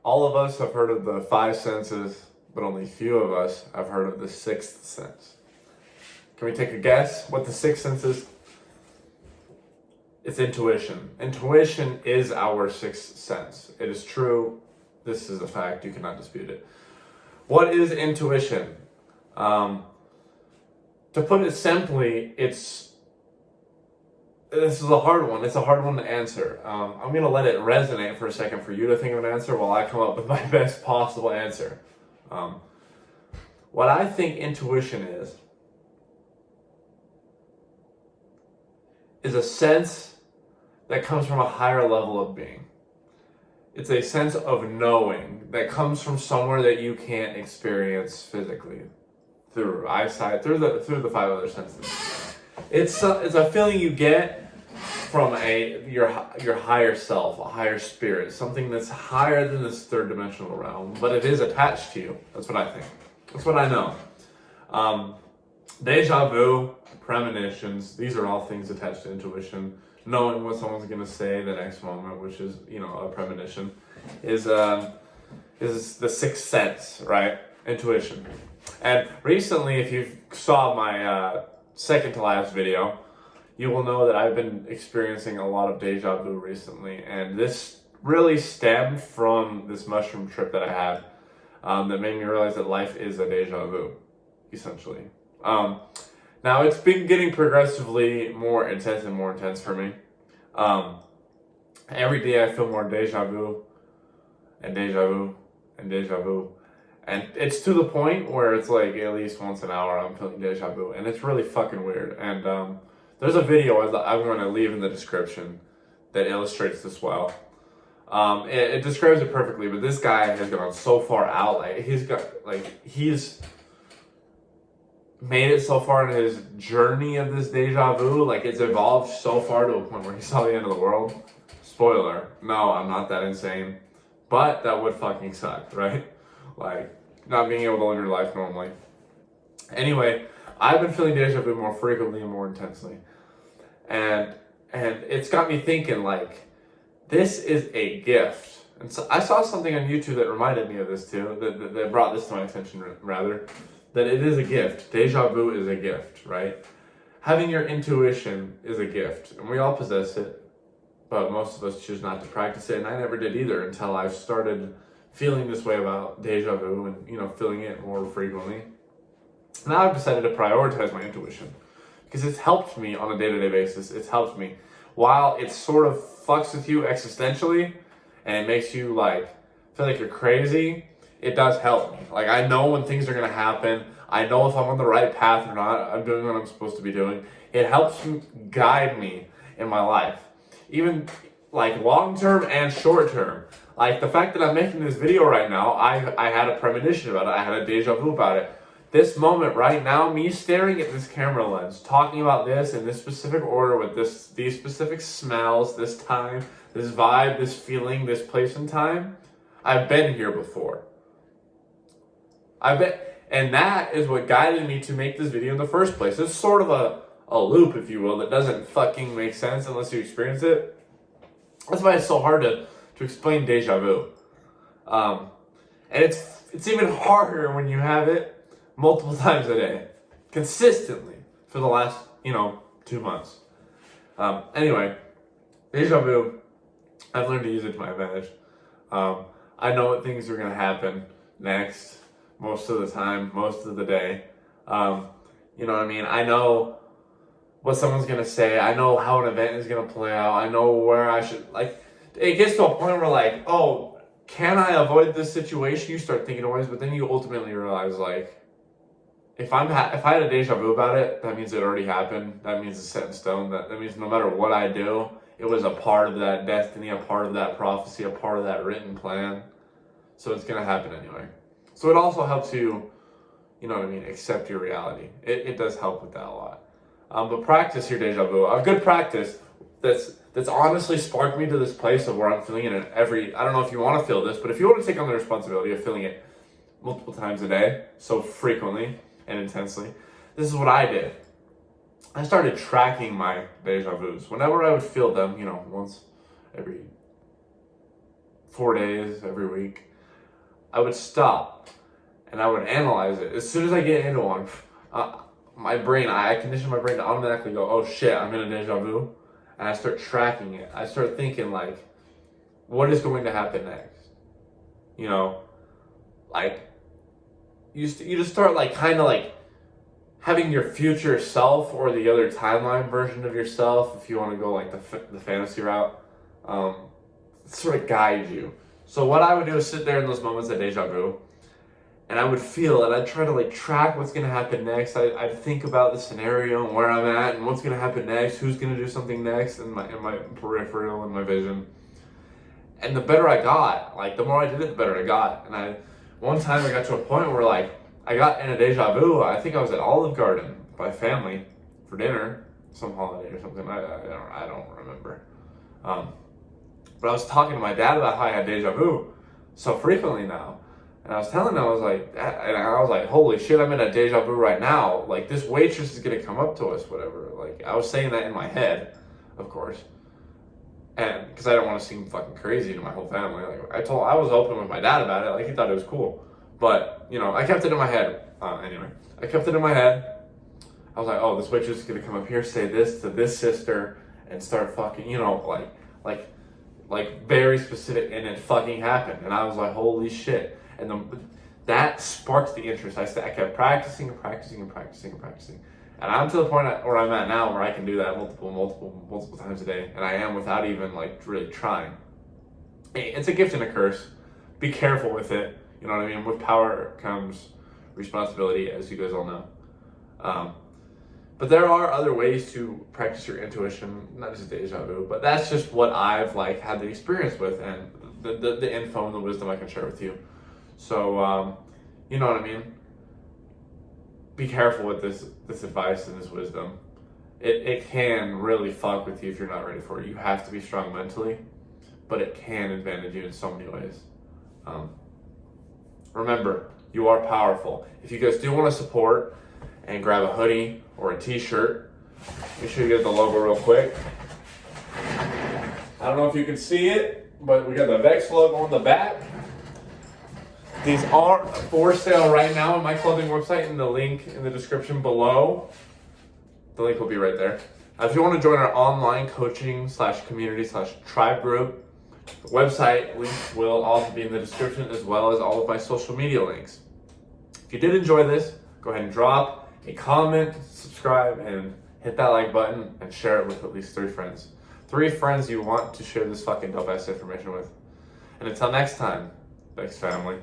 All of us have heard of the five senses, but only few of us have heard of the sixth sense. Can we take a guess what the sixth sense is? It's intuition. Intuition is our sixth sense. It is true. This is a fact. You cannot dispute it. What is intuition? To put it simply, this is a hard one. It's a hard one to answer. I'm going to let it resonate for a second for you to think of an answer while I come up with my best possible answer. What I think intuition is a sense that comes from a higher level of being. It's a sense of knowing that comes from somewhere that you can't experience physically through eyesight, through the five other senses. It's a feeling you get from your higher self, a higher spirit, something that's higher than this third dimensional realm, but it is attached to you. That's what I think. That's what I know. Deja vu, premonitions, these are all things attached to intuition. Knowing what someone's going to say the next moment, which is, a premonition, is the sixth sense, right? Intuition. And recently, if you saw my second to last video, you will know that I've been experiencing a lot of deja vu recently, and this really stemmed from this mushroom trip that I had that made me realize that life is a deja vu, essentially. Now, it's been getting progressively more intense for me. Every day I feel more deja vu, and deja vu, and deja vu. And it's to the point where it's like at least once an hour I'm feeling deja vu, and it's really fucking weird. And there's a video I'm going to leave in the description that illustrates this well. It describes it perfectly, but this guy has gone so far out, he's made it so far in his journey of this deja vu, it's evolved so far to a point where he saw the end of the world. Spoiler, no, I'm not that insane, but that would fucking suck, right? Not being able to live your life normally. Anyway, I've been feeling deja vu more frequently and more intensely, and it's got me thinking, this is a gift. And so I saw something on YouTube that reminded me of this too, that brought this to my attention, rather. That it is a gift. Deja vu is a gift, right? Having your intuition is a gift, and we all possess it, but most of us choose not to practice it, and I never did either until I started feeling this way about deja vu and, feeling it more frequently. Now I've decided to prioritize my intuition because it's helped me on a day-to-day basis. It's helped me. While it sort of fucks with you existentially and it makes you feel like you're crazy, it does help me. I know when things are going to happen. I know if I'm on the right path or not. I'm doing what I'm supposed to be doing. It helps guide me in my life. Even long-term and short-term. The fact that I'm making this video right now, I had a premonition about it. I had a deja vu about it. This moment right now, me staring at this camera lens, talking about this in this specific order with these specific smells, this time, this vibe, this feeling, this place and time, I've been here before. And that is what guided me to make this video in the first place. It's sort of a loop, if you will, that doesn't fucking make sense unless you experience it. That's why it's so hard to explain deja vu. And it's even harder when you have it multiple times a day, consistently, for the last, 2 months. Anyway, deja vu, I've learned to use it to my advantage. I know what things are going to happen next. Most of the time, most of the day. You know what I mean? I know what someone's going to say. I know how an event is going to play out. I know where I should, it gets to a point where oh, can I avoid this situation? You start thinking of ways, but then you ultimately realize if I had a deja vu about it, that means it already happened. That means it's set in stone. That means no matter what I do, it was a part of that destiny, a part of that prophecy, a part of that written plan. So it's going to happen anyway. So it also helps you, accept your reality. It does help with that a lot. But practice your deja vu. A good practice that's honestly sparked me to this place of where I'm feeling it I don't know if you want to feel this, but if you want to take on the responsibility of feeling it multiple times a day, so frequently and intensely, this is what I did. I started tracking my deja vus. Whenever I would feel them, once every 4 days every week, I would stop and I would analyze it. As soon as I get into one, I condition my brain to automatically go, oh shit, I'm in a deja vu. And I start tracking it. I start thinking like, what is going to happen next? You know, like, you just start like kind of like having your future self or the other timeline version of yourself, if you want to go like the fantasy route, sort of guide you. So what I would do is sit there in those moments of deja vu, and I would feel it. I'd try to like track what's going to happen next. I'd think about the scenario and where I'm at and what's going to happen next, who's going to do something next in my peripheral and my vision. And the better I got, like the more I did it, the better I got. And one time I got to a point where like I got in a deja vu. I think I was at Olive Garden with my family for dinner, some holiday or something. I don't remember. But I was talking to my dad about how I had deja vu so frequently now. And I was telling him, I was like, holy shit, I'm in a deja vu right now. Like, this waitress is going to come up to us, whatever. Like, I was saying that in my head, of course. And, because I don't want to seem fucking crazy to my whole family. Like, I was open with my dad about it. Like, he thought it was cool. But, you know, I kept it in my head. Anyway, I kept it in my head. I was like, oh, this waitress is going to come up here, say this to this sister, and start fucking, you know, like very specific, and it fucking happened. And I was like, holy shit. And that sparked the interest. I kept practicing and practicing and practicing and practicing. And I'm to the point where I'm at now where I can do that multiple times a day. And I am without even like really trying. It's a gift and a curse. Be careful with it. You know what I mean? With power comes responsibility, as you guys all know. But there are other ways to practice your intuition, not just deja vu, but that's just what I've like had the experience with, and the info and the wisdom I can share with you. So, you know what I mean? Be careful with this advice and this wisdom. It can really fuck with you if you're not ready for it. You have to be strong mentally, but it can advantage you in so many ways. Remember, you are powerful. If you guys do want to support and grab a hoodie or a t-shirt, make sure you get the logo real quick. I don't know if you can see it, but we got the Vexed logo on the back. These are for sale right now on my clothing website, and the link in the description below. The link will be right there. If you want to join our online coaching / community / tribe group, the website links will also be in the description, as well as all of my social media links. If you did enjoy this, go ahead and drop a comment, subscribe, and hit that like button, and share it with at least 3 friends. 3 friends you want to share this fucking dope ass information with. And until next time, thanks, family.